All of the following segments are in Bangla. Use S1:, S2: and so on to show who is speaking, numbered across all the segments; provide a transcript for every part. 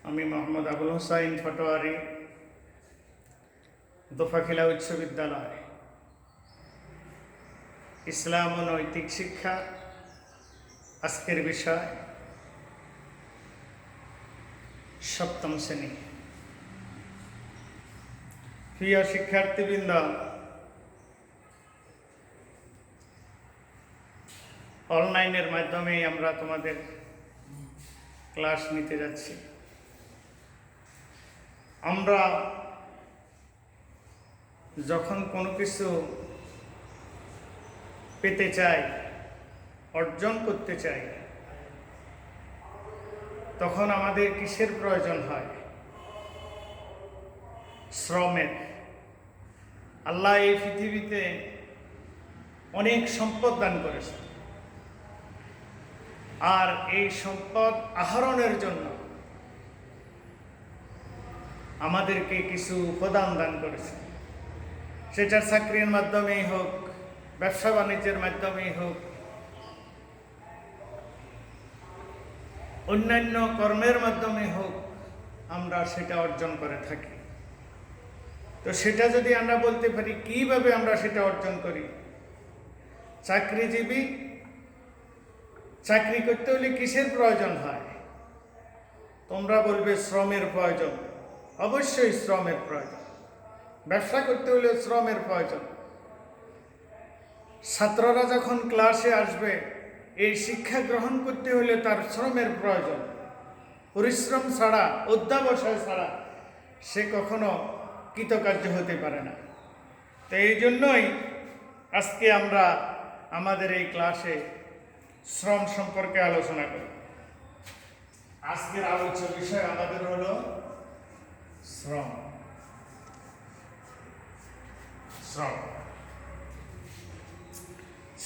S1: আমি মোহাম্মদ আবুল হোসাইন পাটোয়ারি, দোফাখিলা উচ্চ বিদ্যালয়, ইসলাম ও নৈতিক শিক্ষা আজকের বিষয়। সপ্তম শ্রেণী। প্রিয় শিক্ষার্থীবৃন্দ, অনলাইনের মাধ্যমে আমরা তোমাদের ক্লাস নিতে যাচ্ছি। আমরা যখন কোনো কিছু পেতে চাই, অর্জন করতে চাই, তখন আমাদের কিসের প্রয়োজন হয়? শ্রমের। আল্লাহ এই পৃথিবীতে অনেক সম্পদ দান করেছে, আর এই সম্পদ আহরণের জন্য আমাদেরকে কিছু উপাদান দান করেছে। সেটা চাকরির মাধ্যমেই হোক, ব্যবসা বাণিজ্যের মাধ্যমেই হোক, অন্যান্য কর্মের মাধ্যমে হোক, আমরা সেটা অর্জন করে থাকি। তো সেটা যদি আমরা বলতে পারি, কিভাবে আমরা সেটা অর্জন করি? চাকরিজীবী চাকরি করতে হলে কিসের প্রয়োজন হয়? তোমরা বলবে শ্রমের প্রয়োজন। অবশ্যই শ্রমের প্রয়োজন। ব্যবসা করতে হলে শ্রমের প্রয়োজন। ছাত্ররা যখন ক্লাসে আসবে, এই শিক্ষা গ্রহণ করতে হলে তার শ্রমের প্রয়োজন। পরিশ্রম ছাড়া, অধ্যাবসায় ছাড়া সে কখনো কৃতকার্য হতে পারে না। তো এই জন্যই আজকে আমরা আমাদের এই ক্লাসে শ্রম সম্পর্কে আলোচনা করি। আজকের আলোচ্য বিষয় আমাদের হলো শ্রম। শ্রম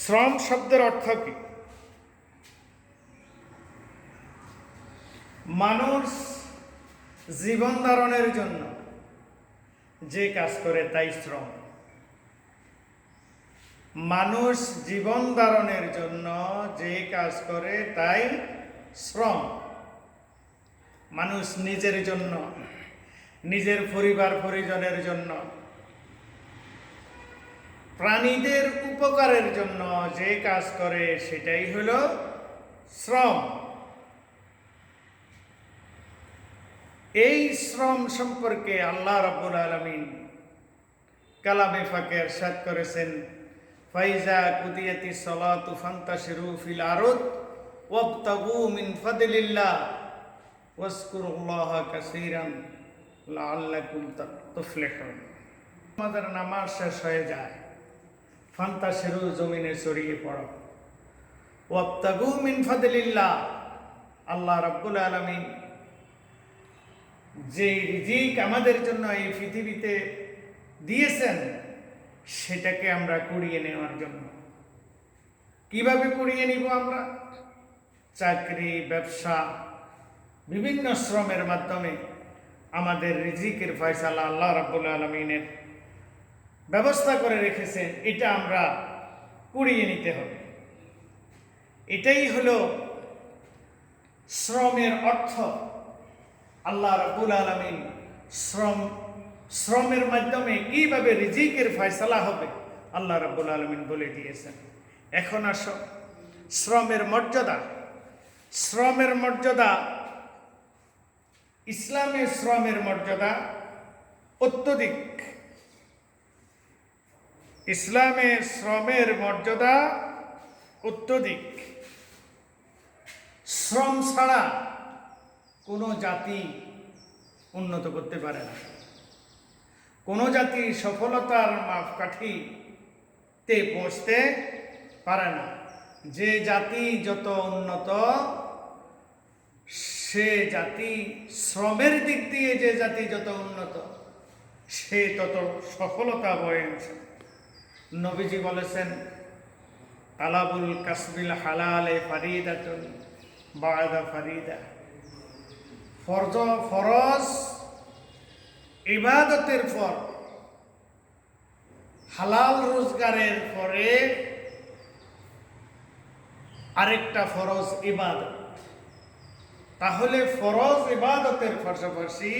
S1: শ্রম শব্দের অর্থ কি? মানুষ জীবন ধারণের জন্য যে কাজ করে তাই শ্রম। মানুষ জীবন ধারণের জন্য যে কাজ করে তাই শ্রম। মানুষ নিজের জন্য, নিজের পরিবার পরিজনের জন্য, প্রাণীদের উপকারের জন্য যে কাজ করে সেটাই হলো শ্রম। এই শ্রম সম্পর্কে আল্লাহ রাব্বুল আলামিন কালামে পাকে ইরশাদ করেছেন, ফাইজা কুদিয়াতিস সালাতু ফান্তাশিরু ফিল আরদ ওয়াবতাগু মিন ফাদলিল্লাহ ওয়াজকুরুল্লাহা কাসীরান লাআল্লাকুম তুফলিহুন। আমাদের নামাজ শেষ হয়ে যায়, ফান্তাশিরু জমিনে ছড়িয়ে পড়ো, ওয়াবতাগু মিন ফাদলিল্লাহ, আল্লাহ রাব্বুল আলামিন যে রিজিক আমাদের জন্য এই পৃথিবীতে দিয়েছেন সেটাকে আমরা কুড়িয়ে নেওয়ার জন্য। কিভাবে কুড়িয়ে নিব আমরা? চাকরি, ব্যবসা, বিভিন্ন শ্রমের মাধ্যমে আমাদের রিজিকের ফয়সালা আল্লাহ রাব্বুল আলামিনের ব্যবস্থা করে রেখেছেন, এটা আমরা কুড়িয়ে নিতে হবে। এটাই হলো শ্রমের অর্থ। আল্লাহ রাব্বুল আলামিন শ্রমের মাধ্যমে কিভাবে রিজিকের ফয়সালা হবে আল্লাহ রাব্বুল আলামিন বলে দিয়েছেন। এখন আসো শ্রমের মর্যাদা। শ্রমের মর্যাদা, ইসলামের শ্রমের মর্যাদা অত্যধিক। ইসলামের শ্রমের মর্যাদা অত্যধিক। শ্রম ছাড়া কোনো জাতি উন্নত করতে পারে না। কোনো জাতি সফলতার মাপকাঠিতে পৌঁছতে পারে না। যে জাতি যত উন্নত, সে জাতি শ্রমের দিক দিয়ে যে জাতি যত উন্নত, সে তত সফলতা বয়ে আনছে। নবীজি বলেছেন, তালাবুল কাসবিল হালালে ফারিদাতুন বা'দা ফারিদা। ফরজ ইবাদতের পর, হালাল রোজগারের পরে আরেকটা ফরজ ইবাদত। তাহলে ফরজ ইবাদতের পাশাপাশি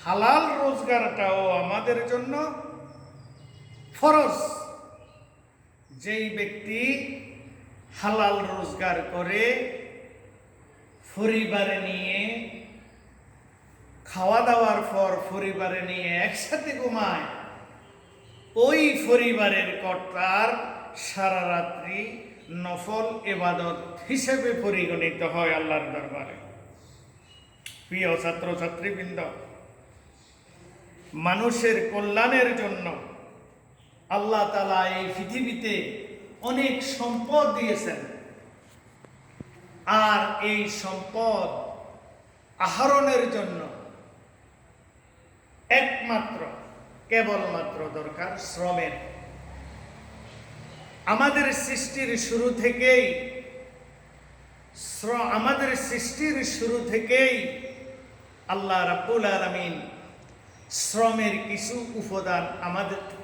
S1: হালাল রোজগারটাও আমাদের জন্য ফরজ। যেই ব্যক্তি হালাল রোজগার করে পরিবারে নিয়ে খাওয়া দাওয়ার পর পরিবারে নিয়ে একসাথে ঘুমায়, ওই পরিবারের কর্তার সারা রাত্রি নফল ইবাদত হিসেবে পরিগণিত হয় আল্লাহর দরবারে। প্রিয় ছাত্রছাত্রীবৃন্দ, মানুষের কল্যাণের জন্য আল্লাহ তাআলা এই পৃথিবীতে অনেক সম্পদ দিয়েছেন, আর এই সম্পদ আহরণের জন্য একমাত্র কেবলমাত্র দরকার শ্রমের। আমাদের সৃষ্টির শুরু থেকেই আল্লাহ রাব্বুল আলামিন শ্রমের কিছু উপাদান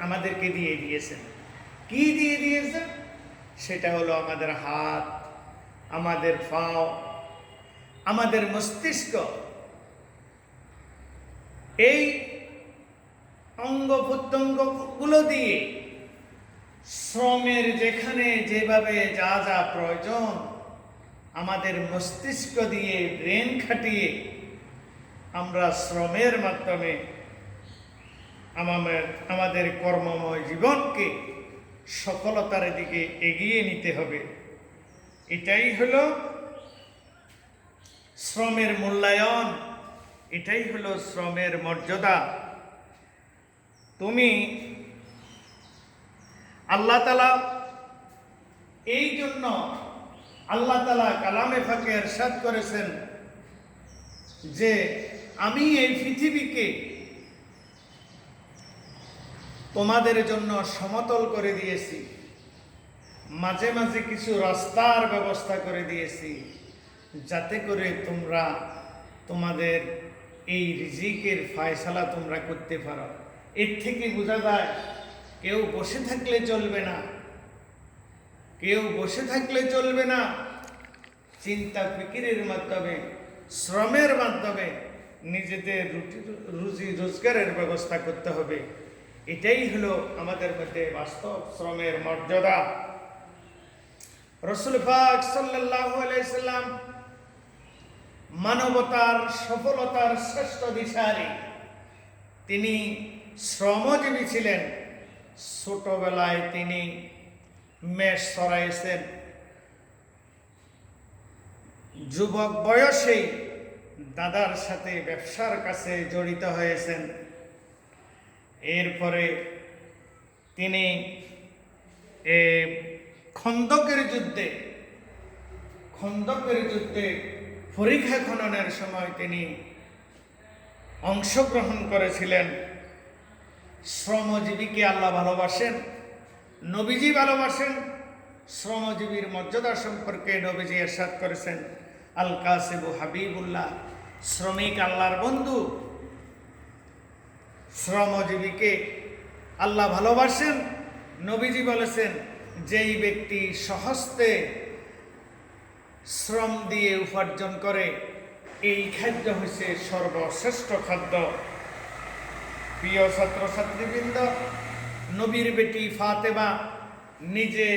S1: আমাদেরকে দিয়ে দিয়েছেন। কি দিয়ে দিয়েছেন? সেটা হলো আমাদের হাত, আমাদের পাও, আমাদের মস্তিষ্ক। এই অঙ্গ প্রত্যঙ্গগুলো দিয়ে শ্রমের যেখানে যেভাবে যা যা প্রয়োজন, আমাদের মস্তিষ্ক দিয়ে ব্রেন খাটিয়ে আমরা শ্রমের মাধ্যমে আমাদের কর্মময় জীবনকে সফলতার দিকে এগিয়ে নিতে হবে। এটাই হলো শ্রমের মূল্যায়ন, এটাই হলো শ্রমের মর্যাদা। তুমি আল্লাহ তাআলা এই জন্য আল্লাহ তাআলা কালামে ফাঁকে ইরশাদ করেছেন যে আমি এই পৃথিবীকে তোমাদের জন্য সমতল করে দিয়েছি, মাঝে মাঝে কিছু রাস্তার ব্যবস্থা করে দিয়েছি, যাতে করে তোমরা তোমাদের এই রিজিকের ফয়সালা তোমরা করতে পারো। এর থেকে বোঝা যায় কেউ বসে থাকলে চলবে না, চিন্তা ফিকিরের মাধ্যমে, শ্রমের মাধ্যমে নিজেদের রুজি রোজগারের ব্যবস্থা করতে হবে। এটাই হলো আমাদের মধ্যে বাস্তব শ্রমের মর্যাদা। রাসূল পাক সাল্লাল্লাহু আলাইহি সাল্লাম মানবতার সফলতার শ্রেষ্ঠ দিশারি, তিনি শ্রমজীবী ছিলেন। ছোটবেলায় তিনি মেষ চড়াইছেন, যুবক বয়সেই দাদার সাথে ব্যবসার কাছে জড়িত হয়েছেন। এরপরে তিনি খন্দকের যুদ্ধে পরিখা খননের সময় তিনি অংশগ্রহণ করেছিলেন। শ্রমজীবীকে আল্লাহ ভালোবাসেন, নবীজি ভালোবাসেন। শ্রমজীবীর মর্যাদা সম্পর্কে নবীজি ইরশাদ করেছেন, আল কাসিবু হাবিবুল্লাহ, শ্রমিক আল্লাহর বন্ধু। শ্রমজীবীকে আল্লাহ ভালোবাসেন। নবীজি বলেছেন, যেই ব্যক্তি স্বহস্তে শ্রম দিয়ে উপার্জন করে, এই খাদ্য হচ্ছে সর্বশ্রেষ্ঠ খাদ্য। প্রিয় ছাত্রছাত্রীবৃন্দ, নবীর বেটি ফাতেমা নিজে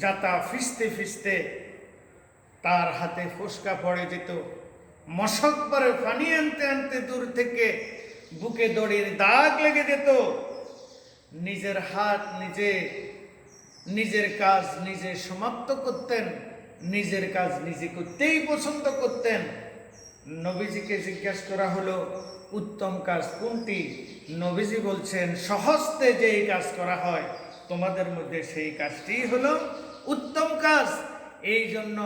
S1: জাতা ফিসতে তার হাতে ফোসকা পড়ে যেত। মশক পরে পানি আনতে আনতে দূর থেকে বুকে দড়ির দাগ লেগে যেত। নিজের হাত নিজের কাজ নিজে সমাপ্ত করতেন, নিজের কাজ নিজে করতেই পছন্দ করতেন। নবীজিকে জিজ্ঞাসা করা হলো, উত্তম কাজ কোনটি? নবীজি বলছেন, সহজতে যেই কাজ করা হয় তোমাদের মধ্যে সেই কাজটি হলো উত্তম কাজ। এই জন্য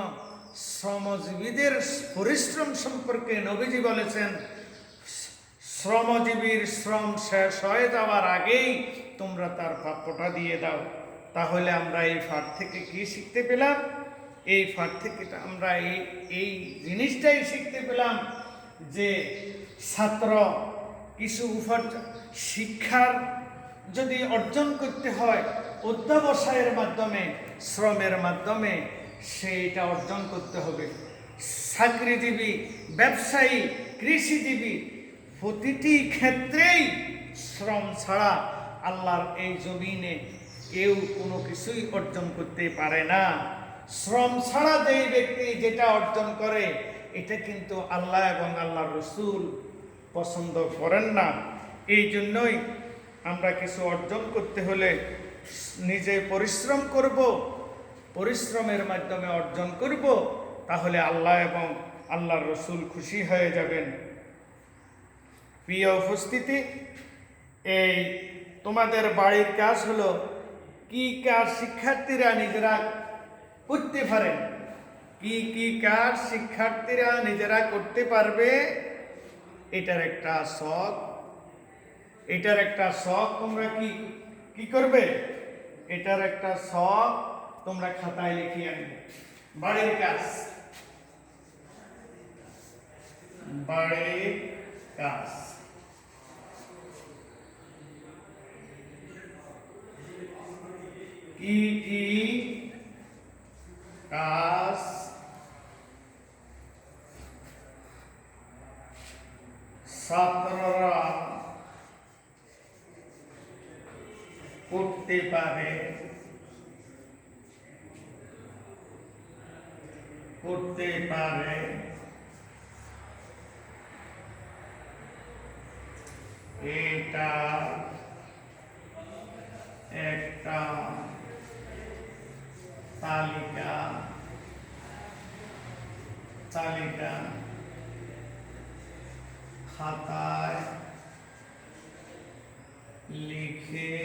S1: শ্রমজীবীদের পরিশ্রম সম্পর্কে নবীজি বলেছেন, শ্রমজীবীর শ্রম শেষ হয়ে যাওয়ার আগেই তোমরা তার প্রাপ্যটা দিয়ে দাও। তাহলে আমরা এই ফাঁক থেকে কি শিখতে পেলাম? এই ফাঁক থেকে আমরা এই জিনিসটাই শিখতে পেলাম যে ছাত্র কিছু শিক্ষার যদি অর্জন করতে হয় অধ্যবসায়ের মাধ্যমে, শ্রমের মাধ্যমে, সে এটা অর্জন করতে হবে। চাকরিজীবী, ব্যবসায়ী, কৃষিজীবী, প্রতিটি ক্ষেত্রেই শ্রম ছাড়া আল্লাহর এই জমিনে কেউ কোনো কিছুই অর্জন করতে পারে না। শ্রম ছাড়া যেই ব্যক্তি যেটা অর্জন করে, এটা কিন্তু আল্লাহ এবং আল্লাহর রসুল পছন্দ করেন না। এই জন্যই আমরা কিছু অর্জন করতে হলে নিজে পরিশ্রম করব, পরিশ্রমের মাধ্যমে অর্জন করব, তাহলে আল্লাহ এবং আল্লাহর রসুল খুশি হয়ে যাবেন। প্রিয় উপস্থিতি, এই তোমাদের বাড়ির কাজ হলো কি কাজ শিক্ষার্থীরা নিজেরা করতে পারেন, কি কি কাজ শিক্ষার্থীরা নিজেরা করতে পারবে, এটার একটা শখ, এটার একটা শখ তোমরা কি করবে, এটার একটা শখ তোমরা খাতায় লিখিয়ে আনবে। বাড়ির কাজ, বাড়ির কাজ, কি কি কাজ ছাত্ররা করতে পারে, এটা একটা তালিকা খাতায় লিখে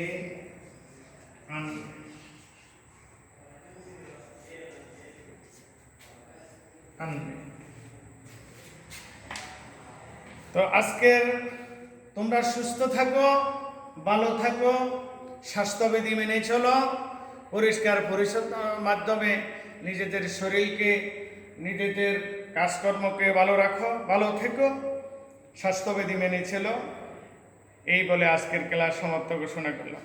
S1: আনবে। তো আজকের তোমরা সুস্থ থাকো, ভালো থাকো, স্বাস্থ্যবিধি মেনে চলো, পরিষ্কার পরিচ্ছন্নতার মাধ্যমে নিজেদের শরীরকে, নিজেদের কাজকর্মকে ভালো রাখো, ভালো থেকো, স্বাস্থ্যবিধি মেনে চলো। এই বলে আজকের ক্লাস সমাপ্ত ঘোষণা করলাম।